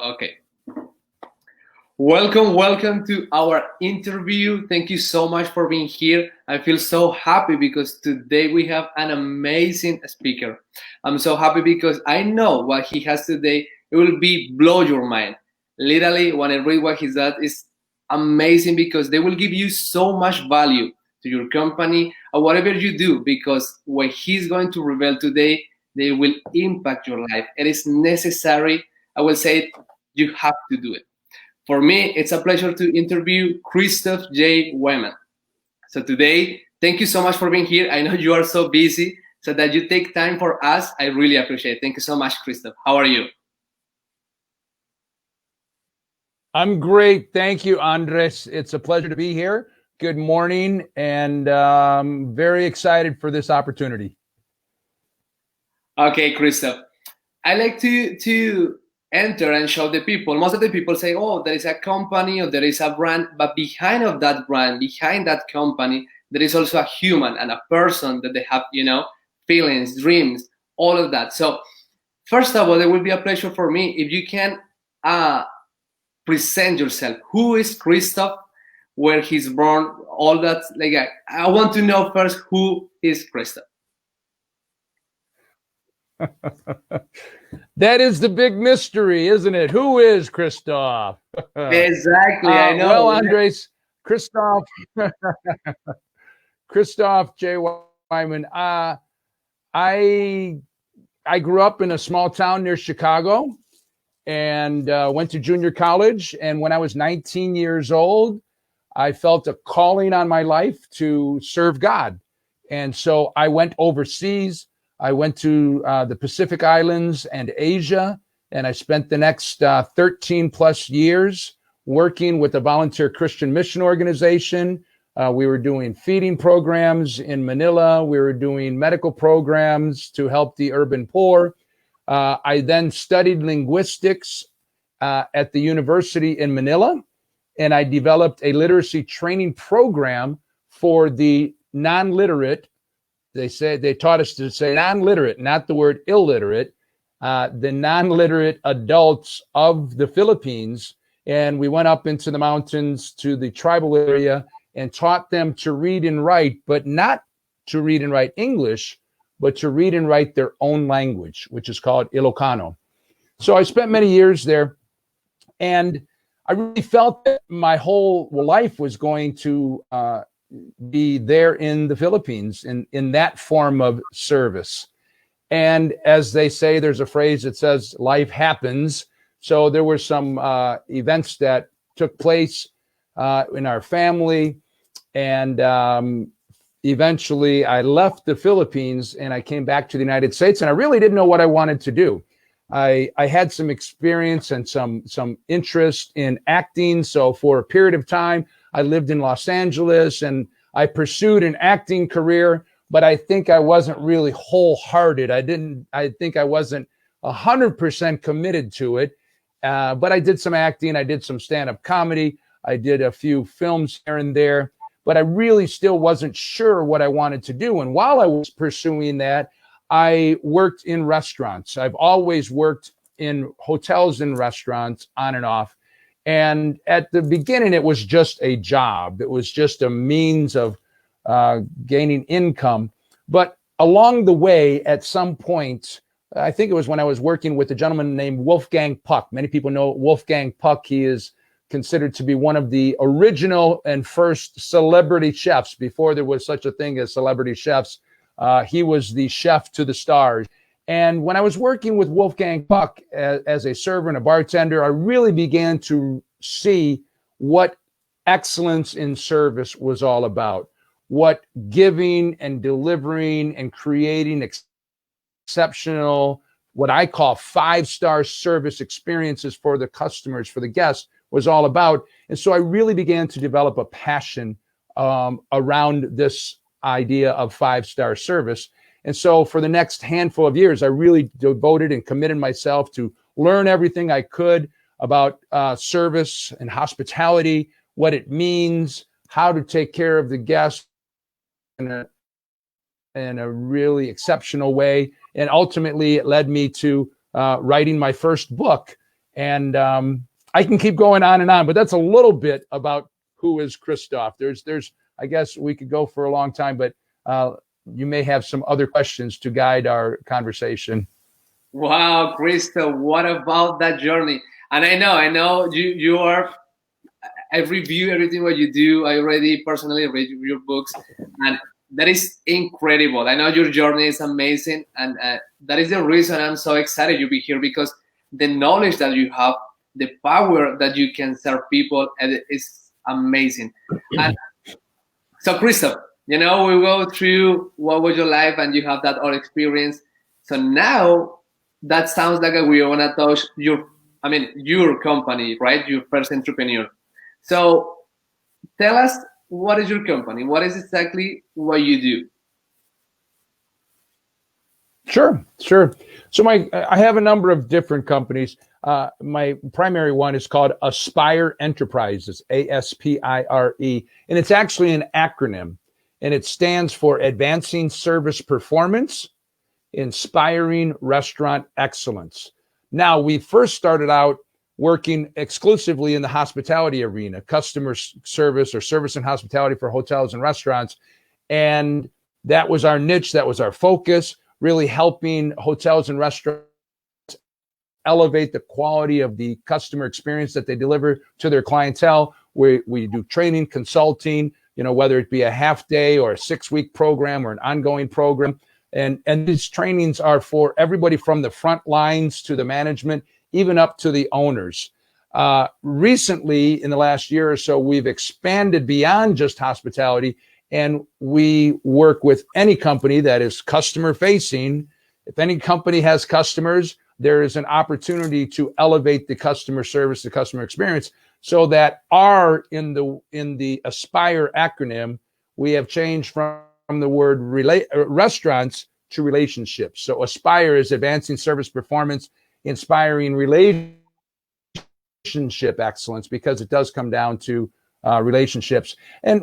Okay. Welcome to our interview. Thank you so much for being here. I feel so happy because today we have an amazing speaker. I'm so happy because I know what he has today. It will be blow your mind. Literally, when I read what he does, it's amazing because they will give you so much value to your company or whatever you do. Because what he's going to reveal today, they will impact your life. It is necessary. I will say it, you have to do it. For me, it's a pleasure to interview Christoff J. Weihman. So today, thank you so much for being here. I know you are so busy, so that you take time for us, I really appreciate it. Thank you so much, Christoff. How are you? I'm great. Thank you, Andres. It's a pleasure to be here. Good morning, and very excited for this opportunity. Okay, Christoff. I like to enter and show the people. Most of the people say, "Oh, there is a company or there is a brand," but behind of that brand, behind that company, there is also a human and a person that they have, feelings, dreams, all of that. So, first of all, it will be a pleasure for me if you can present yourself. Who is Christoff? Where he's born? All that. Like, I want to know first who is Christoff. That is the big mystery, isn't it? Who is Christoff? Exactly, I know. Well, Andres, Christoff, Christoff J. Weihman. I grew up in a small town near Chicago and went to junior college. And when I was 19 years old, I felt a calling on my life to serve God. And so I went overseas. I went to the Pacific Islands and Asia, and I spent the next 13 plus years working with a volunteer Christian mission organization. We were doing feeding programs in Manila. We were doing medical programs to help the urban poor. I then studied linguistics at the university in Manila, and I developed a literacy training program for the non-literate. They taught us to say non-literate, not the word illiterate, the non-literate adults of the Philippines. And we went up into the mountains to the tribal area and taught them to read and write, but not to read and write English, but to read and write their own language, which is called Ilocano. So I spent many years there, and I really felt that my whole life was going to be there in the Philippines in that form of service. And as they say, there's a phrase that says life happens. So there were some events that took place in our family. And eventually I left the Philippines and I came back to the United States, and I really didn't know what I wanted to do. I had some experience and some interest in acting. So for a period of time, I lived in Los Angeles and I pursued an acting career, but I think I wasn't really wholehearted. I think I wasn't 100% committed to it. But I did some acting. I did some stand-up comedy. I did a few films here and there, but I really still wasn't sure what I wanted to do. And while I was pursuing that, I worked in restaurants. I've always worked in hotels and restaurants on and off. And at the beginning, it was just a job. It was just a means of gaining income. But along the way, at some point, I think it was when I was working with a gentleman named Wolfgang Puck. Many people know Wolfgang Puck. He is considered to be one of the original and first celebrity chefs before there was such a thing as celebrity chefs. He was the chef to the stars. And when I was working with Wolfgang Puck as a server and a bartender, I really began to see what excellence in service was all about, what giving and delivering and creating exceptional, what I call 5-star service experiences for the customers, for the guests, was all about. And so I really began to develop a passion around this idea of 5-star service. And so for the next handful of years, I really devoted and committed myself to learn everything I could about service and hospitality, what it means, how to take care of the guests in a really exceptional way. And ultimately, it led me to writing my first book. And I can keep going on and on, but that's a little bit about who is Christoff. There's I guess we could go for a long time, but you may have some other questions to guide our conversation. Wow, Christo, what about that journey? And I know you are. I review everything what you do. I already personally read your books, and that is incredible. I know your journey is amazing, and that is the reason I'm so excited you be here, because the knowledge that you have, the power that you can serve people, and it is amazing. And so, Christoph, we go through what was your life, and you have that all experience. So now that sounds like we want to touch your company, right? Your first entrepreneur. So tell us, what is your company? What is exactly what you do? Sure. So I have a number of different companies. My primary one is called Aspire Enterprises, ASPIRE, and it's actually an acronym, and it stands for Advancing Service Performance, Inspiring Restaurant Excellence. Now, we first started out working exclusively in the hospitality arena, customer service or service and hospitality for hotels and restaurants. And that was our niche, that was our focus, really helping hotels and restaurants elevate the quality of the customer experience that they deliver to their clientele. We do training, consulting, whether it be a half day or a 6-week program or an ongoing program. And these trainings are for everybody from the front lines to the management, even up to the owners. Recently, in the last year or so, we've expanded beyond just hospitality, and we work with any company that is customer facing. If any company has customers, there is an opportunity to elevate the customer service, the customer experience, so that in the Aspire acronym, we have changed from the word restaurants to relationships. So Aspire is advancing service performance, inspiring relationship excellence, because it does come down to relationships. And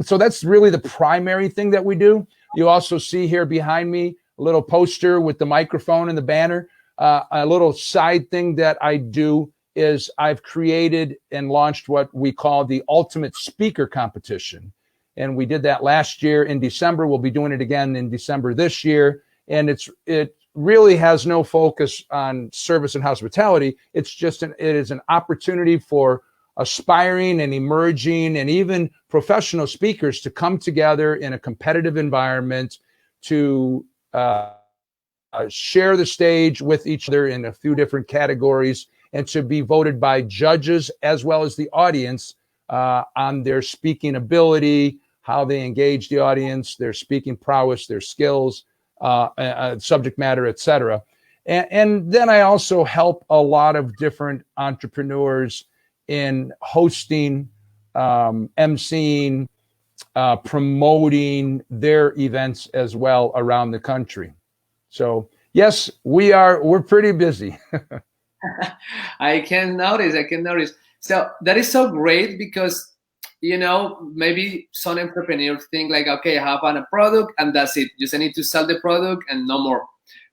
so that's really the primary thing that we do. You also see here behind me a little poster with the microphone and the banner. A little side thing that I do is I've created and launched what we call the Ultimate Speaker Competition. And we did that last year in December. We'll be doing it again in December this year. And it really has no focus on service and hospitality. It is an opportunity for aspiring and emerging and even professional speakers to come together in a competitive environment to share the stage with each other in a few different categories, and to be voted by judges as well as the audience on their speaking ability, how they engage the audience, their speaking prowess, their skills, subject matter, etc. And then I also help a lot of different entrepreneurs in hosting, emceeing, promoting their events as well around the country. So yes, we're pretty busy. I can notice. So that is so great, because maybe some entrepreneurs think like, okay, I have a product and that's it. Just I need to sell the product and no more.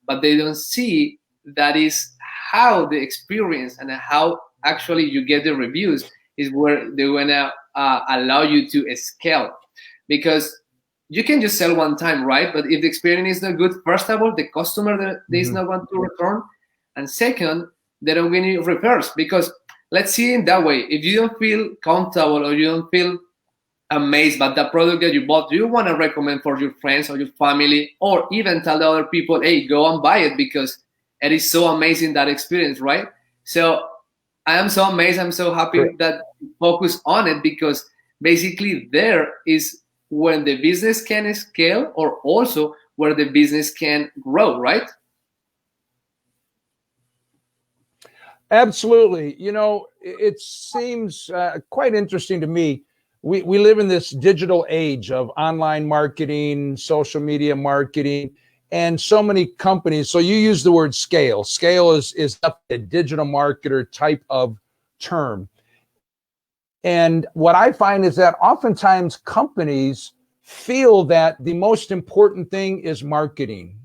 But they don't see that is how the experience and how actually you get the reviews is where they're gonna allow you to scale. Because you can just sell one time, right? But if the experience is not good, first of all, the customer is not going to return, and second, they don't get any repairs. Because let's see it in that way. If you don't feel comfortable or you don't feel amazed by the product that you bought, do you want to recommend for your friends or your family, or even tell the other people, hey, go and buy it because it is so amazing, that experience, right? So I am so amazed. I'm so happy that you focus on it, because basically there is when the business can scale, or also where the business can grow, right? Absolutely. It seems quite interesting to me. We live in this digital age of online marketing, social media marketing, and so many companies. So you use the word scale. Scale is a digital marketer type of term. And what I find is that oftentimes companies feel that the most important thing is marketing.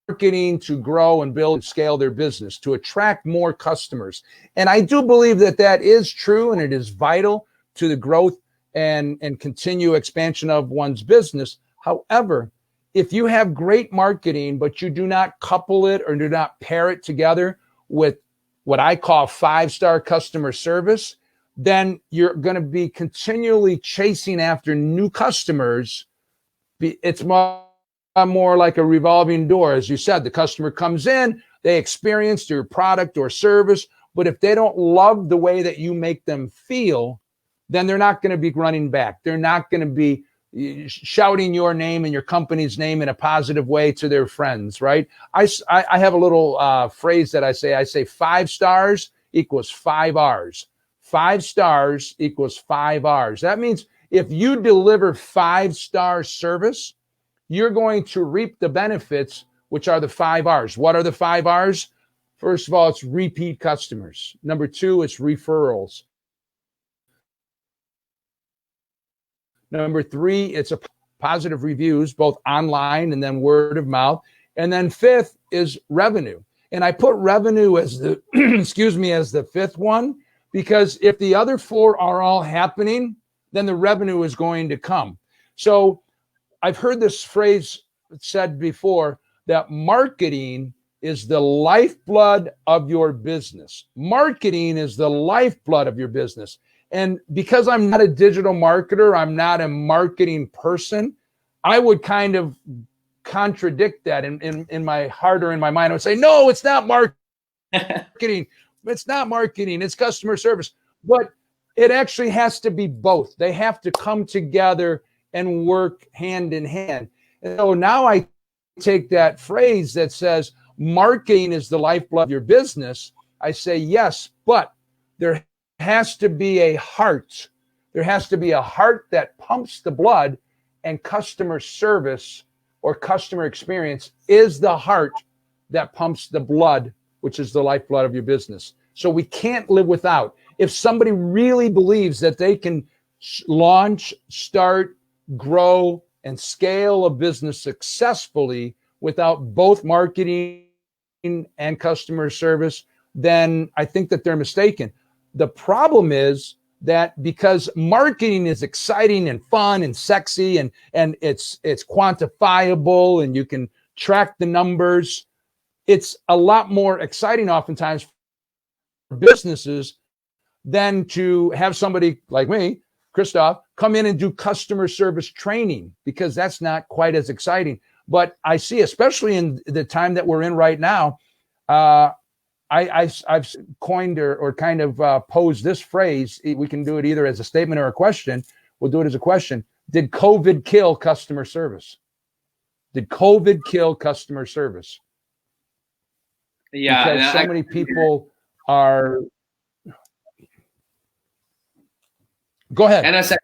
marketing to grow and build and scale their business, to attract more customers. And I do believe that that is true, and it is vital to the growth and continue expansion of one's business. However, if you have great marketing, but you do not couple it or do not pair it together with what I call 5-star customer service, then you're going to be continually chasing after new customers. It's more like a revolving door. As you said, the customer comes in, they experience your product or service, but if they don't love the way that you make them feel, then they're not going to be running back. They're not going to be shouting your name and your company's name in a positive way to their friends, right? I have a little phrase that I say 5 stars equals 5 R's. 5 stars equals 5 R's. That means if you deliver 5-star service, you're going to reap the benefits, which are the 5 R's. What are the 5 R's? First of all, it's repeat customers. Number 2, it's referrals. Number 3, it's a positive reviews, both online and then word of mouth. And then 5th is revenue. And I put revenue as the, as the 5th one, because if the other 4 are all happening, then the revenue is going to come. So I've heard this phrase said before, that marketing is the lifeblood of your business. Marketing is the lifeblood of your business. And because I'm not a digital marketer, I'm not a marketing person, I would kind of contradict that in my heart or in my mind. I would say, no, it's not marketing. It's not marketing. It's customer service. But it actually has to be both. They have to come together and work hand in hand. And so now I take that phrase that says marketing is the lifeblood of your business. I say, yes, but there has to be a heart. There has to be a heart that pumps the blood, and customer service or customer experience is the heart that pumps the blood, which is the lifeblood of your business. So we can't live without. If somebody really believes that they can launch, start, grow, and scale a business successfully without both marketing and customer service, then I think that they're mistaken. The problem is that because marketing is exciting and fun and sexy and it's quantifiable and you can track the numbers, it's a lot more exciting oftentimes for businesses than to have somebody like me, Christoff, come in and do customer service training, because that's not quite as exciting. But I see, especially in the time that we're in right now, I've coined or kind of posed this phrase. We can do it either as a statement or a question. We'll do it as a question. Did COVID kill customer service? Did COVID kill customer service? Yeah, because so many people are. Go ahead. And I said,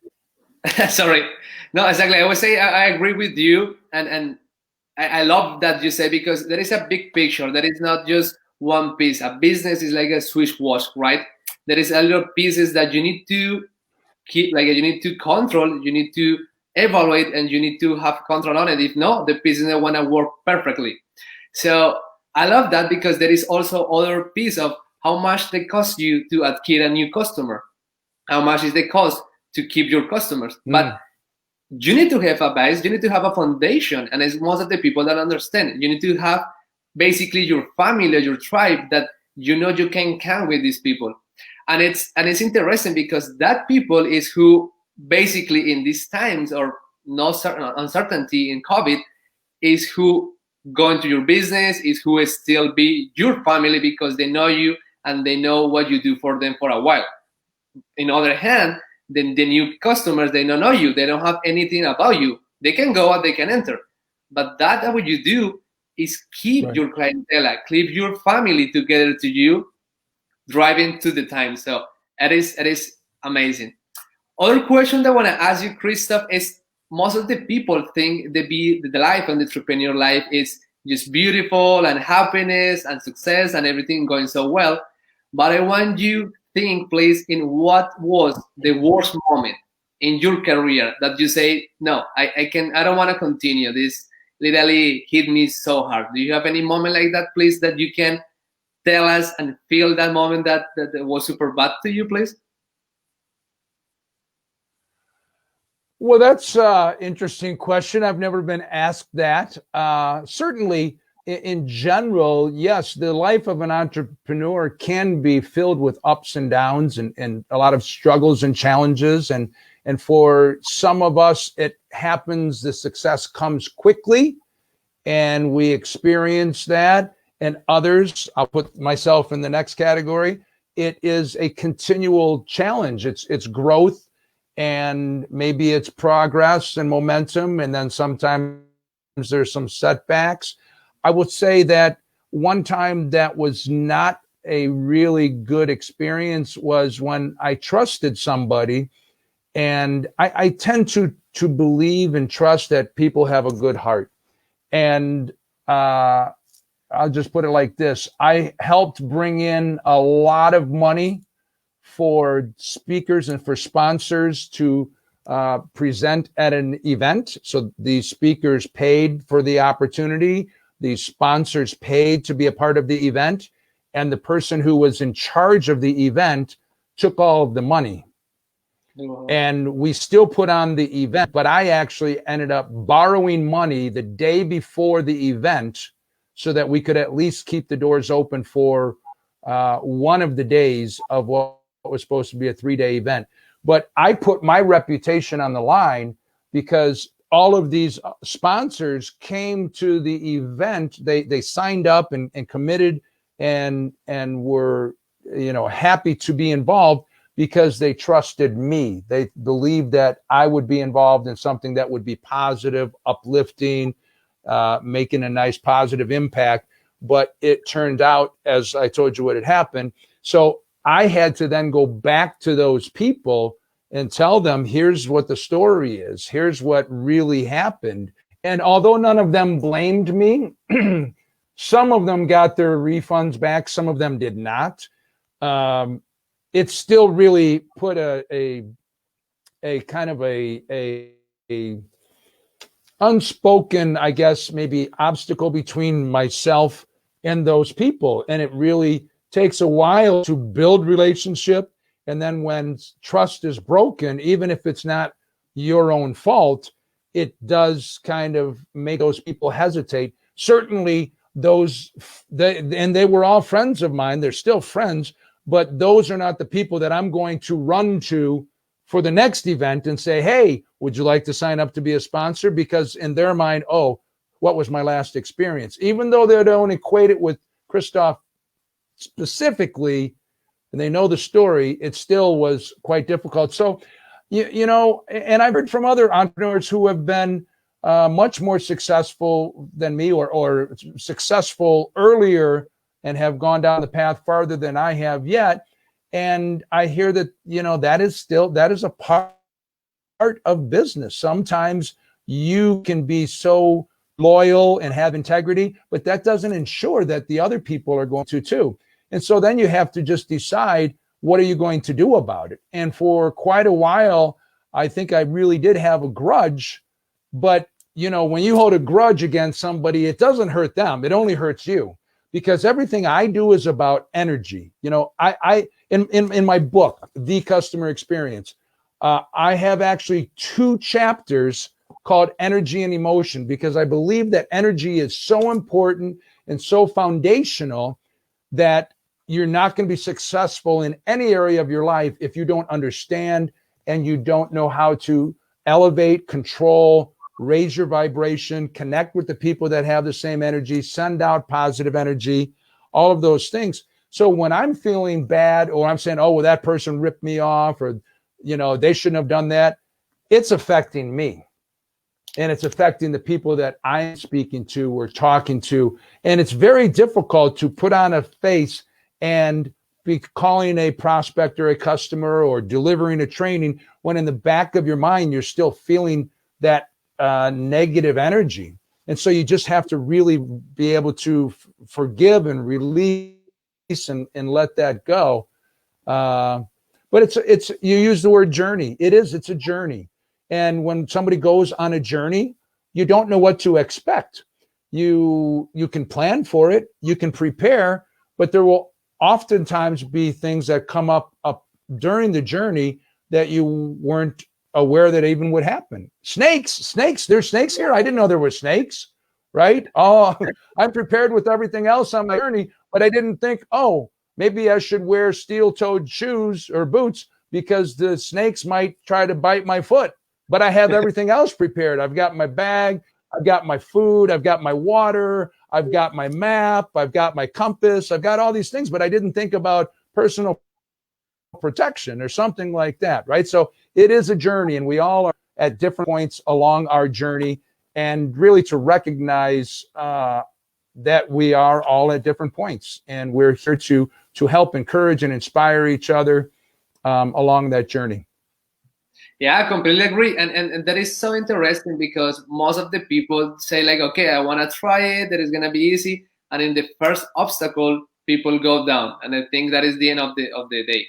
sorry, no, exactly. I would say I agree with you, and I love that you say, because there is a big picture. There is not just one piece. A business is like a Swiss watch, right? There is a little pieces that you need to keep, like you need to control, you need to evaluate, and you need to have control on it. If not, the pieces don't want to work perfectly. So I love that, because there is also other piece of how much they cost you to acquire a new customer. How much is the cost to keep your customers? But you need to have a base, you need to have a foundation, and it's most of the people that understand. You need to have basically your family, your tribe, that you know you can count with these people. And it's interesting, because that people is who basically in these times or no certain uncertainty in COVID is who go into your business, is who is still be your family, because they know you and they know what you do for them for a while. In other hand, then the new customers, they don't know you, they don't have anything about you. They can go and they can enter, but that what you do is keep your clientele, keep your family together to you, driving to the time. So it is amazing. Other question that I want to ask you, Christoff, is most of the people think the life and the entrepreneur life is just beautiful and happiness and success and everything going so well. But I want you think, please, in what was the worst moment in your career that you say, no, I don't want to continue this literally hit me so hard. Do you have any moment like that, please, that you can tell us and feel that moment that was super bad to you, please? Well, that's an interesting question. I've never been asked that. Certainly, in general, yes, the life of an entrepreneur can be filled with ups and downs and a lot of struggles and challenges. And for some of us, it happens, the success comes quickly and we experience that. And others, I'll put myself in the next category, it is a continual challenge. It's growth, and maybe it's progress and momentum, and then sometimes there's some setbacks. I would say that one time that was not a really good experience was when I trusted somebody, and I tend to believe and trust that people have a good heart. And I'll just put it like this. I helped bring in a lot of money for speakers and for sponsors to present at an event. So these speakers paid for the opportunity. These sponsors paid to be a part of the event. And the person who was in charge of the event took all of the money. Wow. And we still put on the event, but I actually ended up borrowing money the day before the event so that we could at least keep the doors open for one of the days of what was supposed to be a 3-day event. But I put my reputation on the line because all of these sponsors came to the event. They signed up and committed and were, happy to be involved because they trusted me. They believed that I would be involved in something that would be positive, uplifting, making a nice positive impact. But it turned out, as I told you, what had happened. So I had to then go back to those people and tell them, here's what the story is. Here's what really happened. And although none of them blamed me, some of them got their refunds back. Some of them did not. It still really put a kind of a unspoken, I guess, maybe obstacle between myself and those people. And it really takes a while to build relationship. And then when trust is broken, even if it's not your own fault, it does kind of make those people hesitate. Certainly they were all friends of mine. They're still friends, but those are not the people that I'm going to run to for the next event and say, hey, would you like to sign up to be a sponsor? Because in their mind, oh, what was my last experience? Even though they don't equate it with Christoff specifically, and they know the story, it still was quite difficult. So, and I've heard from other entrepreneurs who have been much more successful than me or successful earlier and have gone down the path farther than I have yet. And I hear that, that is a part of business. Sometimes you can be so loyal and have integrity, but that doesn't ensure that the other people are going to too. And so then you have to just decide, what are you going to do about it? And for quite a while, I think I really did have a grudge. But, when you hold a grudge against somebody, it doesn't hurt them. It only hurts you, because everything I do is about energy. I in my book, The Customer Experience, I have actually 2 chapters called Energy and Emotion, because I believe that energy is so important and so foundational that you're not going to be successful in any area of your life if you don't understand and you don't know how to elevate, control, raise your vibration, connect with the people that have the same energy, send out positive energy, all of those things. So when I'm feeling bad, or I'm saying, oh, well, that person ripped me off, or, they shouldn't have done that, it's affecting me. And it's affecting the people that I'm speaking to or talking to. And it's very difficult to put on a face and be calling a prospect or a customer or delivering a training when in the back of your mind, you're still feeling that negative energy. And so you just have to really be able to forgive and release and let that go. But it's you use the word journey. It's a journey. And when somebody goes on a journey, you don't know what to expect. You can plan for it, you can prepare, but there will oftentimes be things that come up during the journey that you weren't aware that even would happen. Snakes, there's snakes here. I didn't know there were snakes, right? Oh, I'm prepared with everything else on my journey, but I didn't think, oh, maybe I should wear steel-toed shoes or boots because the snakes might try to bite my foot. But I have everything else prepared. I've got my bag, I've got my food, I've got my water, I've got my map, I've got my compass, I've got all these things, but I didn't think about personal protection or something like that, right? So it is a journey, and we all are at different points along our journey, and really to recognize that we are all at different points, and we're here to help encourage and inspire each other along that journey. Yeah, I completely agree. And that is so interesting because most of the people say like, okay, I want to try it. That is going to be easy. And in the first obstacle, people go down. And I think that is the end of the day.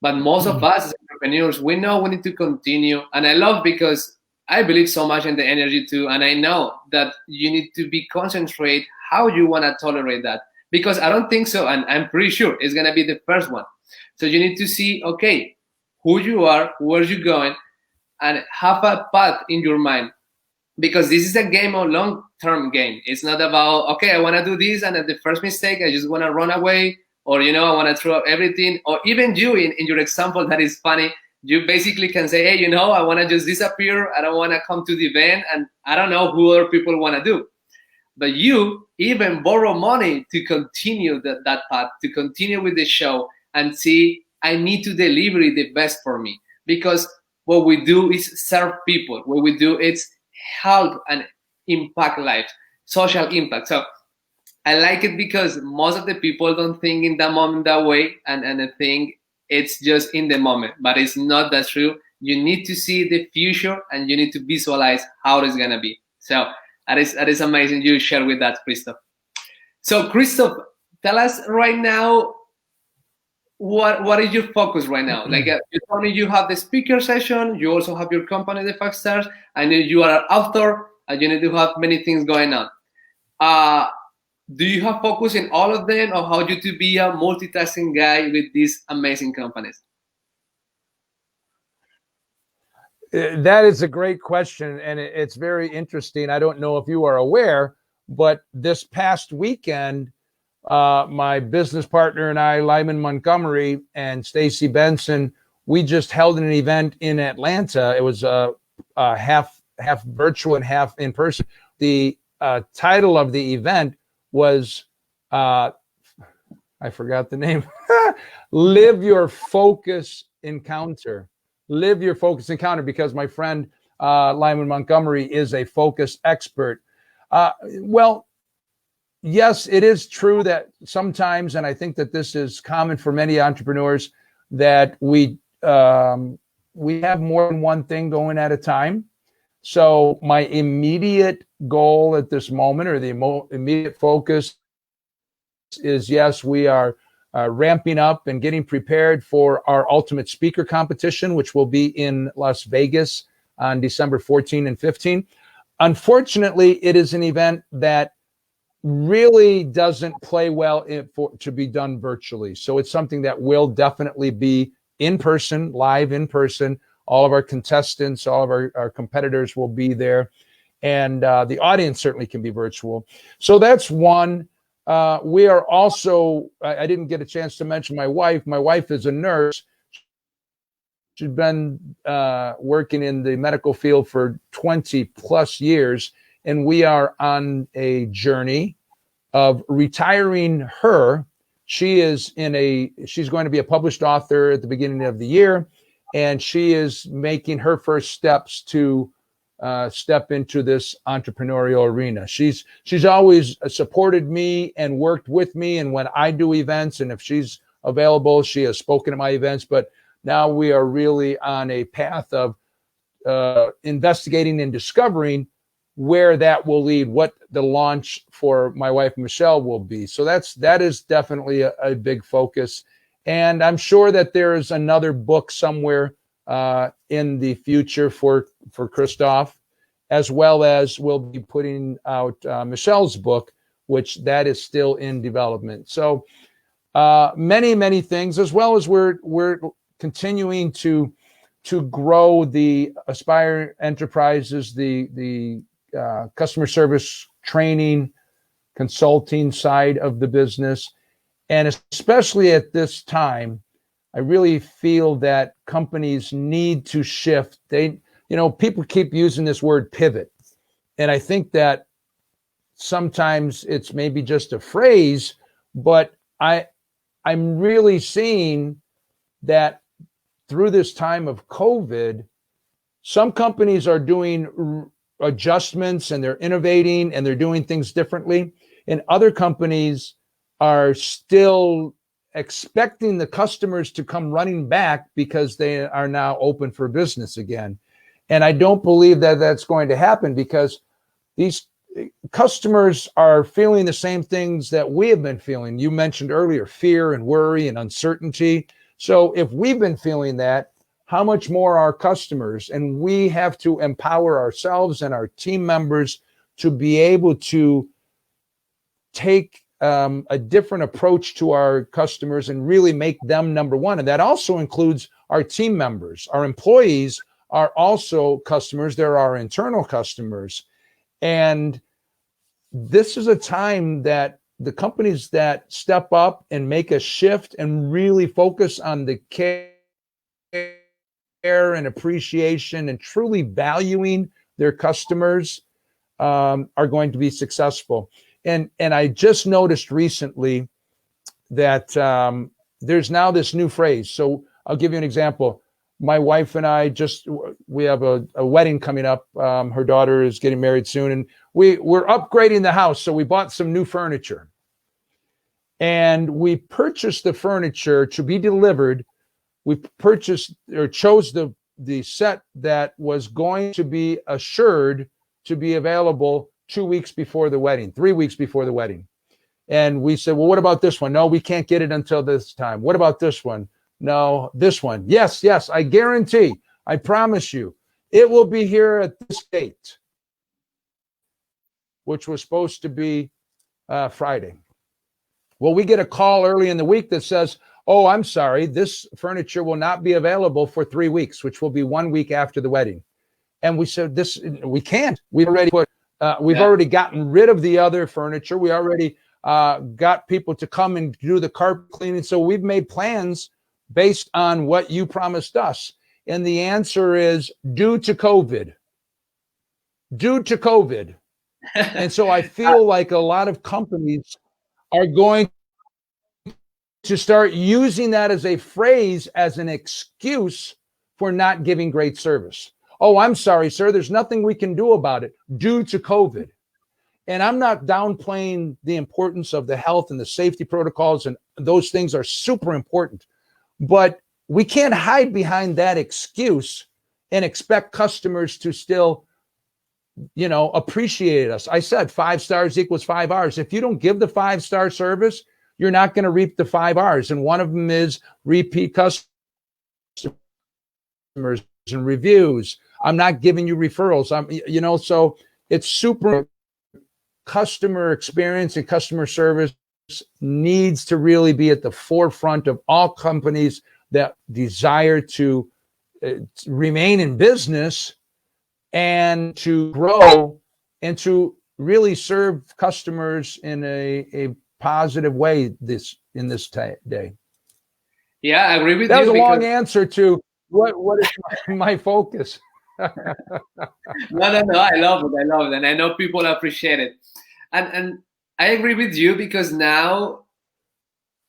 But most of us as entrepreneurs, we know we need to continue. And I love because I believe so much in the energy too. And I know that you need to be concentrate how you want to tolerate that. Because I don't think so. And I'm pretty sure it's going to be the first one. So you need to see, okay, who you are, where you're going, and have a path in your mind. Because this is a game, a long-term game. It's not about, okay, I want to do this, and at the first mistake, I just want to run away, or, I want to throw up everything. Or even you, in your example, that is funny, you basically can say, hey, I want to just disappear. I don't want to come to the event, and I don't know who other people want to do. But you even borrow money to continue that path, to continue with the show, and see, I need to deliver it the best for me, because what we do is serve people. What we do is help and impact lives, social impact. So I like it because most of the people don't think in that moment that way, and I think it's just in the moment, but it's not that true. You need to see the future, and you need to visualize how it's gonna be. So that is amazing you share with that, Christoff. So Christoff, tell us right now, what is your focus right now? Like you told me you have the speaker session, you also have your company, the 5 Stars. I know you are an author, and you need to have many things going on. Do you have focus in all of them, or how you to be a multitasking guy with these amazing companies? That is a great question, and it's very interesting. I don't know if you are aware, but this past weekend, my business partner and I, Lyman Montgomery and Stacy Benson, we just held an event in Atlanta. It was half virtual and half in person. The title of the event was, I forgot the name, Live Your Focus Encounter. Live Your Focus Encounter, because my friend Lyman Montgomery is a focus expert. Well, yes, it is true that sometimes, and I think that this is common for many entrepreneurs, that we have more than one thing going at a time. So my immediate goal at this moment, or the immediate focus, is yes, we are ramping up and getting prepared for our Ultimate Speaker competition, which will be in Las Vegas on December 14 and 15. Unfortunately, it is an event that really doesn't play well to be done virtually. So it's something that will definitely be in person, live in person. All of our contestants, all of our competitors will be there. And the audience certainly can be virtual. So that's one. We are also, I didn't get a chance to mention my wife. My wife is a nurse. She's been working in the medical field for 20 plus years. And we are on a journey of retiring her. She's going to be a published author at the beginning of the year. And she is making her first steps to step into this entrepreneurial arena. She's always supported me and worked with me. And when I do events, and if she's available, she has spoken at my events. But now we are really on a path of investigating and discovering where that will lead, what the launch for my wife, Michelle, will be. So that is definitely a big focus. And I'm sure that there is another book somewhere in the future for Christoff. as well as we'll be putting out Michelle's book, which that is still in development. So many things, as well as we're continuing to grow the Aspire Enterprises, the customer service training, consulting side of the business. And especially at this time, I really feel that companies need to shift. People keep using this word pivot. And I think that sometimes it's maybe just a phrase, but I'm really seeing that through this time of COVID, some companies are doing adjustments and they're innovating and they're doing things differently. And other companies are still expecting the customers to come running back because they are now open for business again. And I don't believe that that's going to happen, because these customers are feeling the same things that we have been feeling. You mentioned earlier, fear and worry and uncertainty. So if we've been feeling that, how much more our customers? And we have to empower ourselves and our team members to be able to take a different approach to our customers and really make them number one. And that also includes our team members. Our employees are also customers. They're our internal customers. And this is a time that the companies that step up and make a shift and really focus on the care and appreciation and truly valuing their customers are going to be successful. And I just noticed recently that there's now this new phrase. So I'll give you an example. My wife and I we have a wedding coming up. Her daughter is getting married soon, and we're upgrading the house. So we bought some new furniture, and we purchased the furniture to be delivered. We purchased or chose the set that was going to be assured to be available 2 weeks before the wedding, 3 weeks before the wedding. And we said, well, what about this one? No, we can't get it until this time. What about this one? No, this one. Yes, I guarantee, I promise you, it will be here at this date, which was supposed to be Friday. Well, we get a call early in the week that says, oh, I'm sorry, this furniture will not be available for 3 weeks, which will be 1 week after the wedding. And we said, we can't. We've already gotten rid of the other furniture. We already got people to come and do the carpet cleaning. So we've made plans based on what you promised us. And the answer is due to COVID. And so I feel like a lot of companies are going to start using that as a phrase, as an excuse for not giving great service. Oh, I'm sorry, sir, there's nothing we can do about it due to COVID. And I'm not downplaying the importance of the health and the safety protocols, and those things are super important. But we can't hide behind that excuse and expect customers to still, appreciate us. I said 5 stars equals 5 R's. If you don't give the 5-star service, you're not going to reap the 5 R's. And one of them is repeat customers and reviews. I'm not giving you referrals. So it's super. Customer experience and customer service needs to really be at the forefront of all companies that desire to remain in business and to grow and to really serve customers in a positive way in this day. Yeah, I agree with you. That was a long answer to what is my focus. No, I love it, and I know people appreciate it. And I agree with you, because now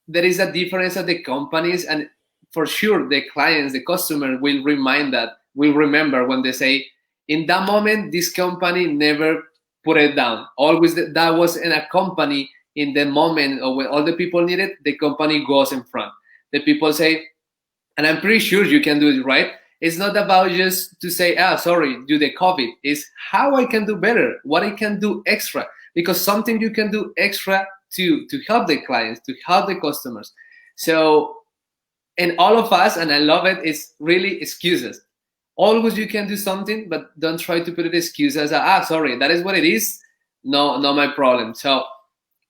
there is a difference at the companies, and for sure the clients, the customer will remember when they say, in that moment, this company never put it down. Always that was in a company in the moment, or when all the people need it, the company goes in front. The people say, and I'm pretty sure you can do it right. It's not about just to say, sorry, do the COVID. It's how I can do better, what I can do extra. Because something you can do extra to help the clients, to help the customers. So, and all of us, and I love it, is really excuses. always you can do something, but don't try to put it excuse as sorry, that is what it is. No, not my problem. So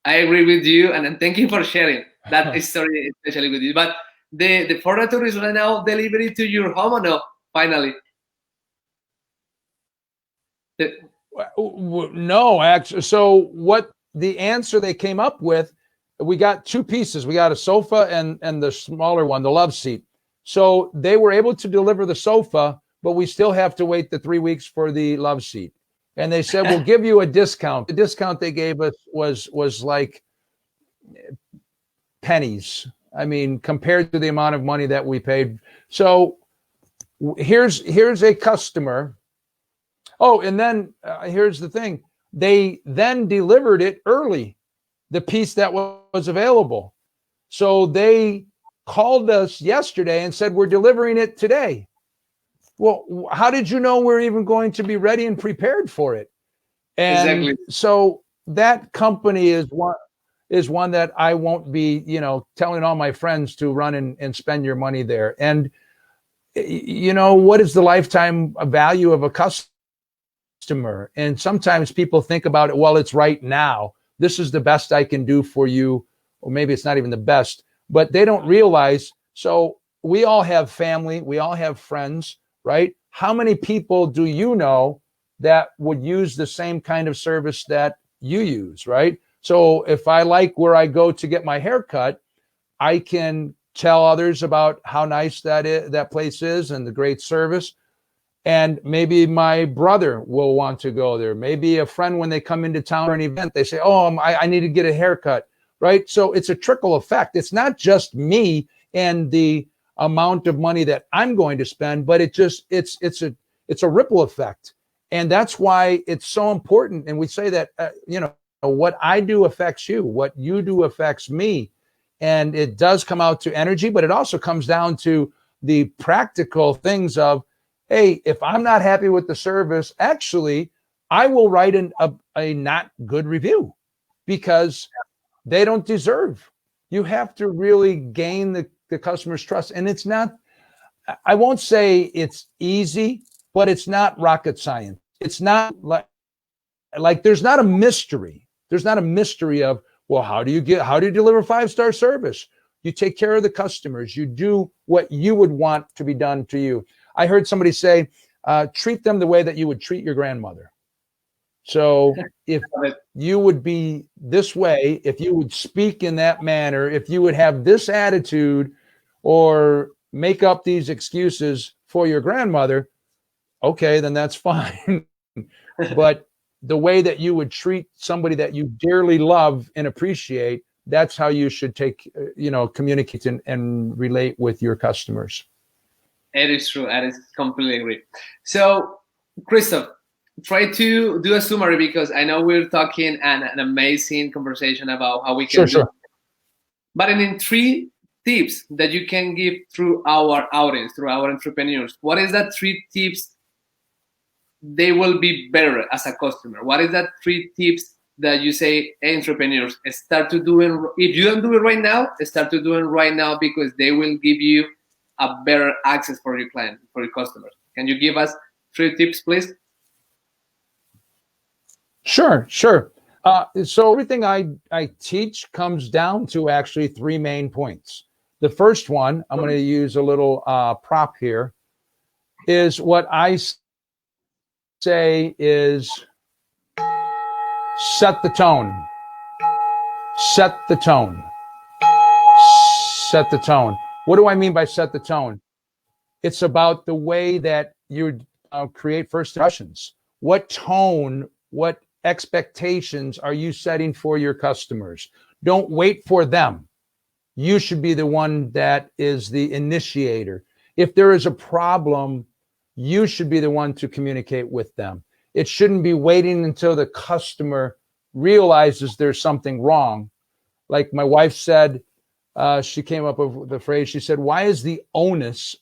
I agree with you, and thank you for sharing that story, especially with you. But the furniture is right now delivery to your home or no? Finally. No, actually. So what the answer they came up with, we got two pieces. We got a sofa and the smaller one, the love seat. So they were able to deliver the sofa, but we still have to wait the 3 weeks for the love seat. And they said, we'll give you a discount. The discount they gave us was like pennies. I mean, compared to the amount of money that we paid. So here's a customer. Oh, and then here's the thing. They then delivered it early, the piece that was available. So they called us yesterday and said, we're delivering it today. Well, how did you know we're even going to be ready and prepared for it? And exactly. So that company is one that I won't be, telling all my friends to run and spend your money there. And, what is the lifetime value of a customer? And sometimes people think about it, well, it's right now. This is the best I can do for you. Or maybe it's not even the best, but they don't realize. So we all have family. We all have friends, right? How many people do you know that would use the same kind of service that you use, right? So if I like where I go to get my hair cut, I can tell others about how nice that place is and the great service. And maybe my brother will want to go there. Maybe a friend, when they come into town for an event, they say, oh, I need to get a haircut, right? So it's a trickle effect. It's not just me and the amount of money that I'm going to spend, but it's a ripple effect. And that's why it's so important. And we say that, what I do affects you, what you do affects me. And it does come out to energy, but it also comes down to the practical things of, hey, if I'm not happy with the service, actually, I will write a not good review because they don't deserve. You have to really gain the customer's trust. And it's not, I won't say it's easy, but it's not rocket science. It's not like there's not a mystery. There's not a mystery of, well, how do you deliver 5-star service? You take care of the customers. You do what you would want to be done to you. I heard somebody say, treat them the way that you would treat your grandmother. So if you would be this way, if you would speak in that manner, if you would have this attitude or make up these excuses for your grandmother, okay, then that's fine. But the way that you would treat somebody that you dearly love and appreciate, that's how you should communicate and relate with your customers. It is true. I completely agree. So, Christoff, try to do a summary because I know we're talking an amazing conversation about how we can do. Sure. But in 3 tips that you can give through our audience, through our entrepreneurs, what is that 3 tips they will be better as a customer? What is that 3 tips that you say, hey, entrepreneurs, start to doing? If you don't do it right now, start to do it right now because they will give you a better access for your client, for your customers. Can you give us 3 tips, please? Sure. So everything I teach comes down to actually 3 main points. The first one, I'm going to use a little prop here, is what I say is set the tone. Set the tone. Set the tone. What do I mean by set the tone? It's about the way that you create first impressions. What tone, what expectations are you setting for your customers? Don't wait for them. You should be the one that is the initiator. If there is a problem, you should be the one to communicate with them. It shouldn't be waiting until the customer realizes there's something wrong. Like my wife said, she came up with the phrase, she said, why is the onus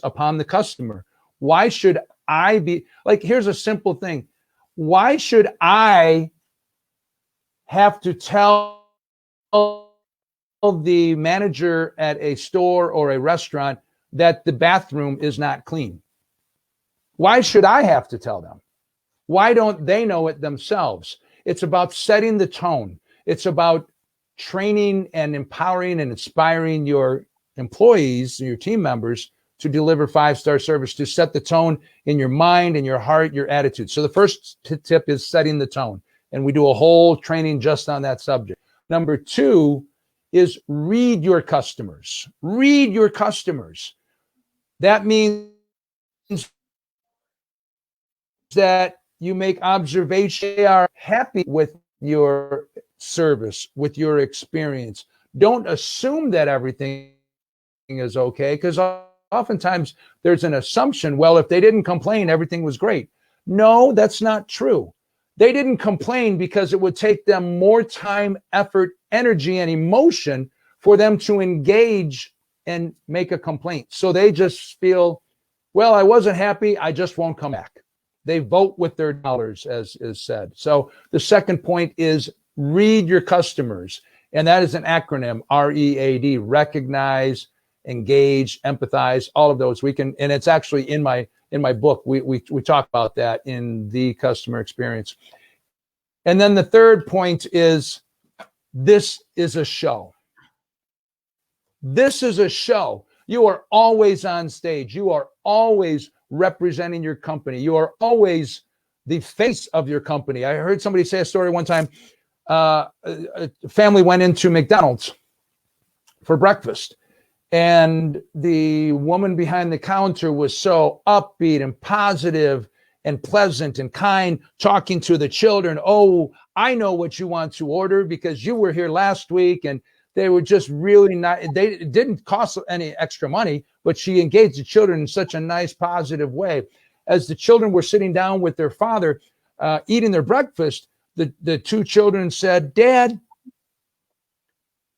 upon the customer? Why should I be, like, here's a simple thing. Why should I have to tell the manager at a store or a restaurant that the bathroom is not clean? Why should I have to tell them? Why don't they know it themselves? It's about setting the tone. It's about training and empowering and inspiring your employees and your team members to deliver 5-star service, to set the tone in your mind and your heart, your attitude. So the first tip is setting the tone. And we do a whole training just on that subject. Number 2 is read your customers. Read your customers. That means that you make observation. They are happy with your service, with your experience. Don't assume that everything is okay, because oftentimes there's an assumption, well, if they didn't complain, everything was great. No, that's not true. They didn't complain because it would take them more time, effort, energy, and emotion for them to engage and make a complaint. So they just feel, well, I wasn't happy, I just won't come back. They vote with their dollars, as is said. So the second point is read your customers. And that is an acronym, READ, recognize, engage, empathize, all of those. We can, and it's actually in my book. We talk about that in the customer experience. And then the third point is, this is a show. This is a show. You are always on stage. You are always representing your company. You are always the face of your company. I heard somebody say a story one time. A family went into McDonald's for breakfast, and the woman behind the counter was so upbeat and positive and pleasant and kind, talking to the children. Oh, I know what you want to order because you were here last week. And they were just really not, it didn't cost any extra money, but she engaged the children in such a nice, positive way. As the children were sitting down with their father, eating their breakfast, the 2 children said, Dad,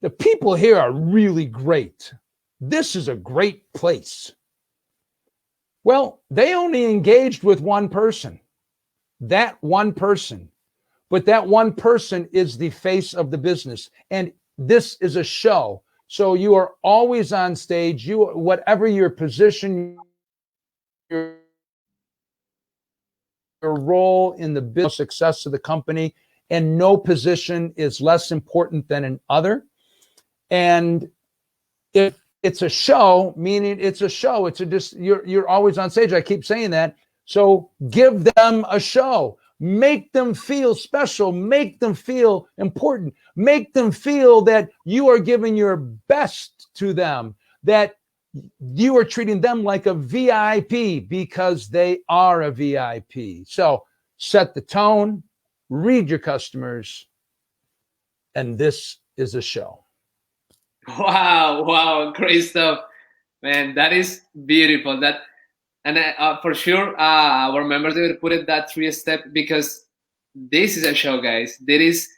the people here are really great. This is a great place. Well, they only engaged with one person, that one person. But that one person is the face of the business. And this is a show. So you are always on stage. You, whatever your position, your role in the business success of the company, and no position is less important than another. And if it's a show, meaning it's a show, you're always on stage. I keep saying that. So give them a show. Make them feel special. Make them feel important. Make them feel that you are giving your best to them, that you are treating them like a VIP because they are a VIP. So set the tone, read your customers, and this is a show. Wow, great stuff, man. That is beautiful. And for sure, our members will put it that 3-step, because this is a show, guys. That is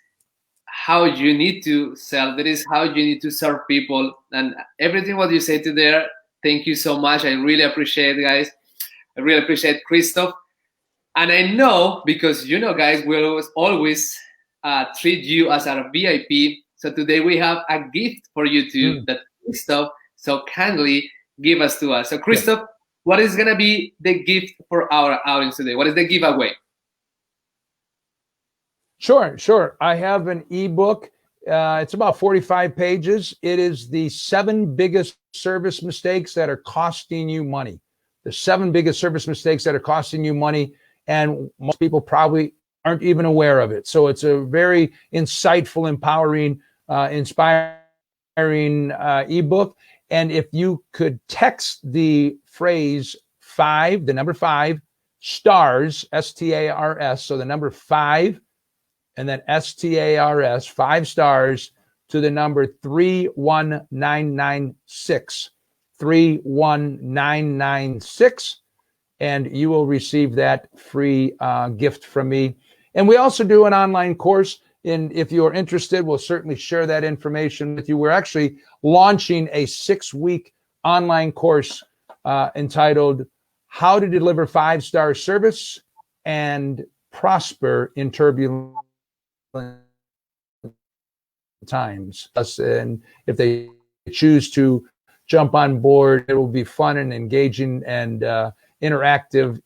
how you need to sell. That is how you need to serve people. And everything what you say to there, thank you so much. I really appreciate it, guys. I really appreciate Christoff. And I know, because guys, we'll always treat you as our VIP. So today we have a gift for you too, that Christoff so kindly give us to us. So Christoff, yes. What is going to be the gift for our audience today? What is the giveaway? Sure. I have an ebook. It's about 45 pages. It is the 7 biggest service mistakes that are costing you money. The 7 biggest service mistakes that are costing you money. And most people probably aren't even aware of it. So it's a very insightful, empowering, inspiring ebook. And if you could text the phrase 5, the number 5, stars, STARS, so the number 5, and then STARS, 5 stars, to the number 31996, 31996, and you will receive that free gift from me. And we also do an online course. And if you're interested, we'll certainly share that information with you. We're actually launching a 6-week online course entitled How to Deliver 5-Star Service and Prosper in Turbulent Times. And if they choose to jump on board. It will be fun and engaging and interactive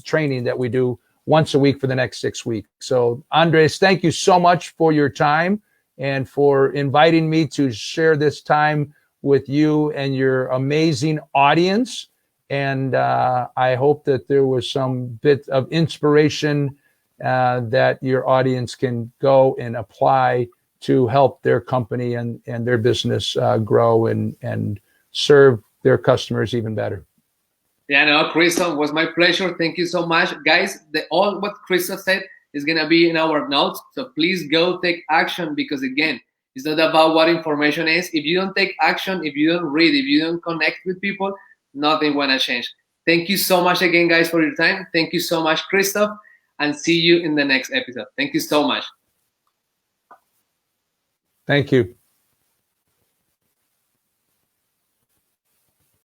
training that we do once a week for the next 6 weeks. So Andres, thank you so much for your time and for inviting me to share this time with you and your amazing audience. And I hope that there was some bit of inspiration that your audience can go and apply to help their company and their business grow and serve their customers even better. Yeah, no, Christoff, was my pleasure. Thank you so much. Guys, all what Christoff said is going to be in our notes. So please go take action, because again, it's not about what information is. If you don't take action, if you don't read, if you don't connect with people, nothing going to change. Thank you so much again, guys, for your time. Thank you so much, Christoff, and see you in the next episode. Thank you so much. Thank you.